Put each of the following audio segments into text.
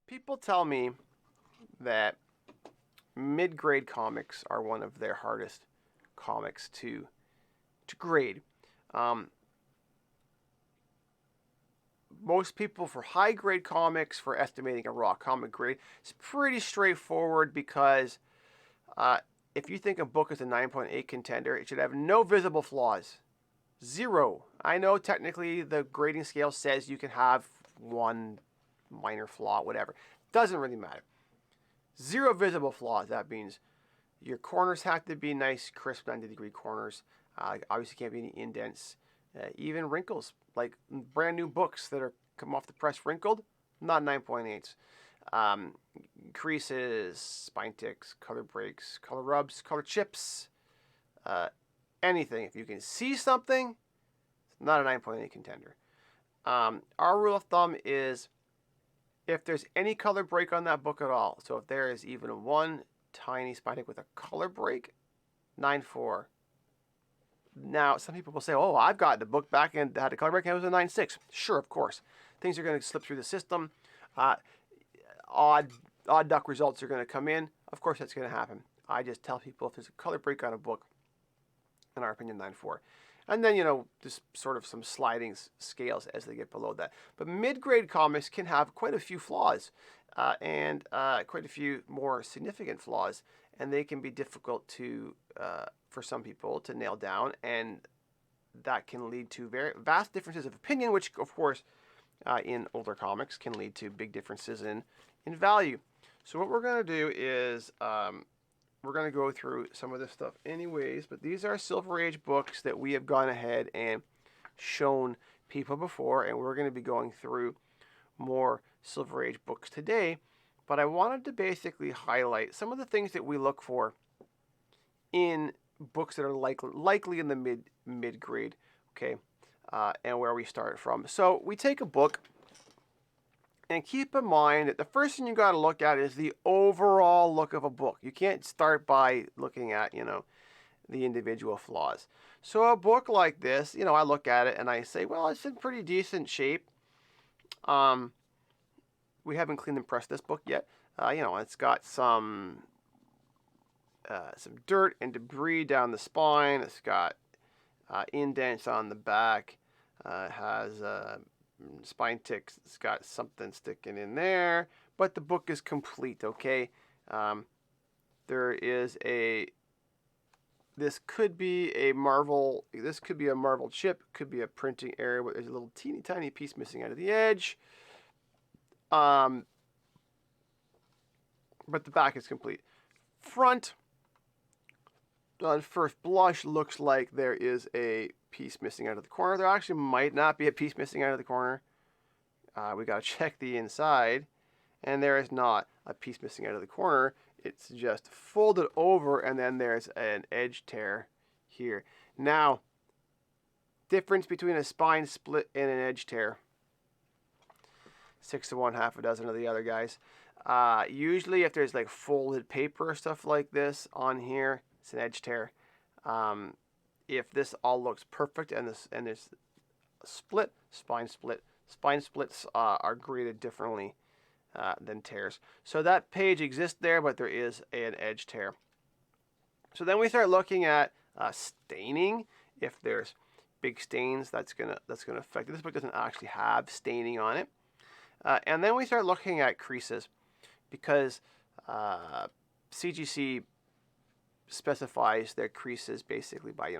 People tell me that mid-grade comics are one of their hardest comics to grade. Um, Most people, for high-grade comics, for estimating a raw comic grade, it's pretty straightforward because uh, if you think a book is a 9.8 contender, it should have no visible flaws. Zero. I know technically the grading scale says you can have one minor flaw, whatever. Doesn't really matter. Zero visible flaws. That means your corners have to be nice, crisp 90-degree corners. Obviously, can't be any indents. Even wrinkles, like brand new books that are come off the press wrinkled, not 9.8s. Creases, spine ticks, color breaks, color rubs, color chips, anything. If you can see something, it's not a 9.8 contender. Our rule of thumb is if there's any color break on that book at all, so if there is even one tiny spine tick with a color break, 9.4. Now, some people will say, oh, I've got the book back and had a color break and it was a 9.6. Sure, of course. Things are going to slip through the system. Odd duck results are going to come in. Of course, that's going to happen. I just tell people if there's a color break on a book, in our opinion, 9.4. And then, just sort of some sliding scales as they get below that. But mid-grade comics can have quite a few flaws and quite a few more significant flaws. And they can be difficult for some people to nail down. And that can lead to very vast differences of opinion, which, of course, in older comics can lead to big differences in value. So what we're going to do is we're going to go through some of this stuff anyways, but these are Silver Age books that we have gone ahead and shown people before, and we're going to be going through more Silver Age books today. But I wanted to basically highlight some of the things that we look for in books that are likely in the mid grade, okay, and where we start from. So we take a book, and keep in mind that the first thing you got to look at is the overall look of a book. You can't start by looking at, the individual flaws. So a book like this, I look at it and I say, well, it's in pretty decent shape. We haven't cleaned and pressed this book yet. It's got some dirt and debris down the spine. It's got indents on the back. It has spine ticks. It's got something sticking in there, but the book is complete. Okay, there is this could be a marvel. This could be a marble chip. Could be a printing error. But there's a little teeny tiny piece missing out of the edge. But the back is complete. Front, on first blush, looks like there is a piece missing out of the corner. There actually might not be a piece missing out of the corner. We got to check the inside, and there is not a piece missing out of the corner. It's just folded over, and then there's an edge tear here. Now, difference between a spine split and an edge tear. 6 to 1, half a dozen of the other guys. Usually, if there's like folded paper or stuff like this on here, it's an edge tear. If this all looks perfect and there's split, spine split. Spine splits are graded differently than tears. So that page exists there, but there is an edge tear. So then we start looking at staining. If there's big stains, that's gonna affect it. This book doesn't actually have staining on it. And then we start looking at creases because CGC specifies their creases basically by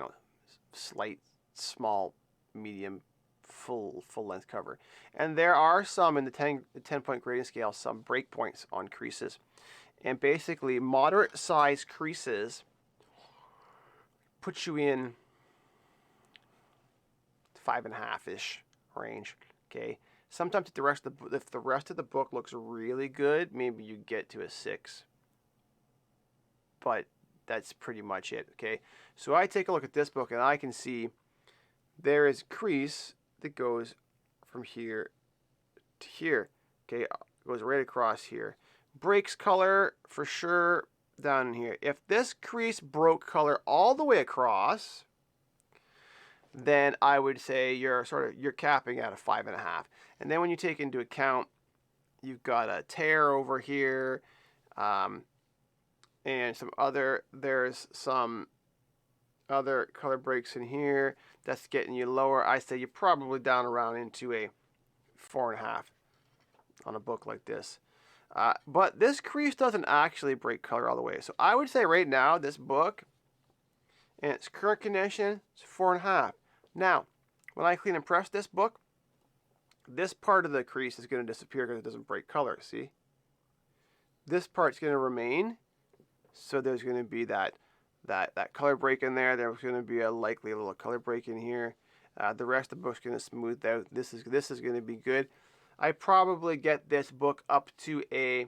slight, small, medium, full length cover. And there are some in the 10-point grading scale, some breakpoints on creases. And basically moderate size creases put you in 5.5-ish range. Okay. Sometimes if the rest of the book looks really good, maybe you get to a 6. But that's pretty much it. Okay. So I take a look at this book and I can see there is a crease that goes from here to here. Okay, it goes right across here. Breaks color for sure down here. If this crease broke color all the way across, then I would say you're capping at a 5.5. And then when you take into account You've got a tear over here, and there's some other color breaks in here. That's getting you lower. I say you're probably down around into a 4.5 on a book like this. But this crease doesn't actually break color all the way. So I would say right now, this book, in its current condition, it's 4.5. Now, when I clean and press this book, this part of the crease is going to disappear because it doesn't break color, see? This part's going to remain, so there's going to be that color break in there. There's going to be a likely little color break in here. The rest of the book's going to smooth out. This is going to be good. I probably get this book up to a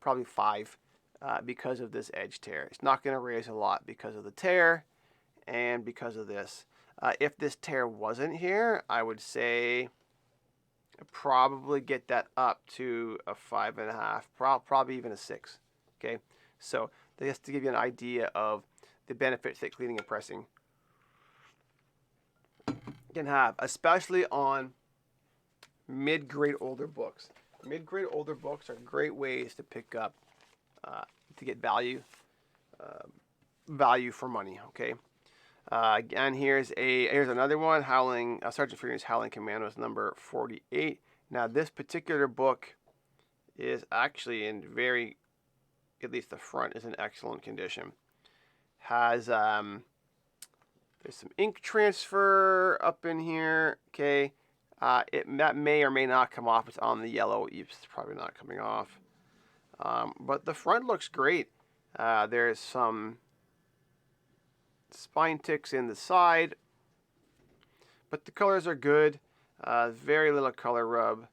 probably 5 because of this edge tear. It's not going to raise a lot because of the tear and because of this. If this tear wasn't here, I would say I'd probably get that up to a 5.5, probably even a 6. Okay, so just to give you an idea of the benefits that cleaning and pressing can have, especially on mid-grade older books. Mid-grade older books are great ways to pick up, to get value for money. Okay. Again, here's another one, Sergeant Furious Howling Commandos number 48. Now, this particular book is actually in at least the front is in excellent condition. There's some ink transfer up in here. Okay, that may or may not come off. It's on the yellow. It's probably not coming off. But the front looks great. There's some spine ticks in the side, but the colors are good. Very little color rub.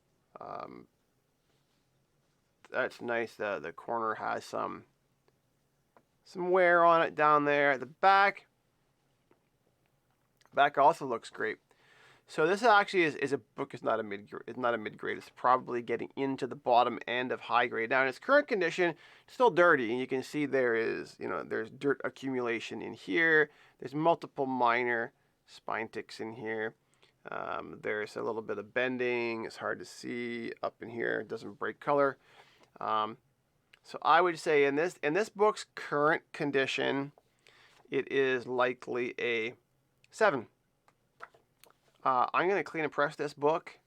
That's nice. The corner has some wear on it down there. The back also looks great. So this actually is a book. It's not a mid grade. It's probably getting into the bottom end of high grade. Now in its current condition, it's still dirty, and you can see there's dirt accumulation in here. There's multiple minor spine ticks in here. There's a little bit of bending. It's hard to see up in here. It doesn't break color. So I would say in this book's current condition, it is likely a 7. I'm going to clean and press this book,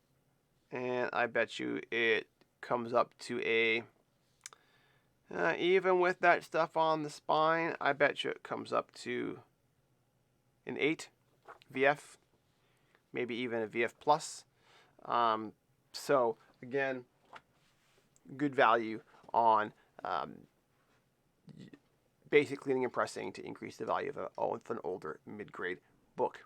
and I bet you it comes up to a, even with that stuff on the spine, I bet you it comes up to an 8 VF, maybe even a VF plus. So again, good value on basic cleaning and pressing to increase the value of an older mid-grade book.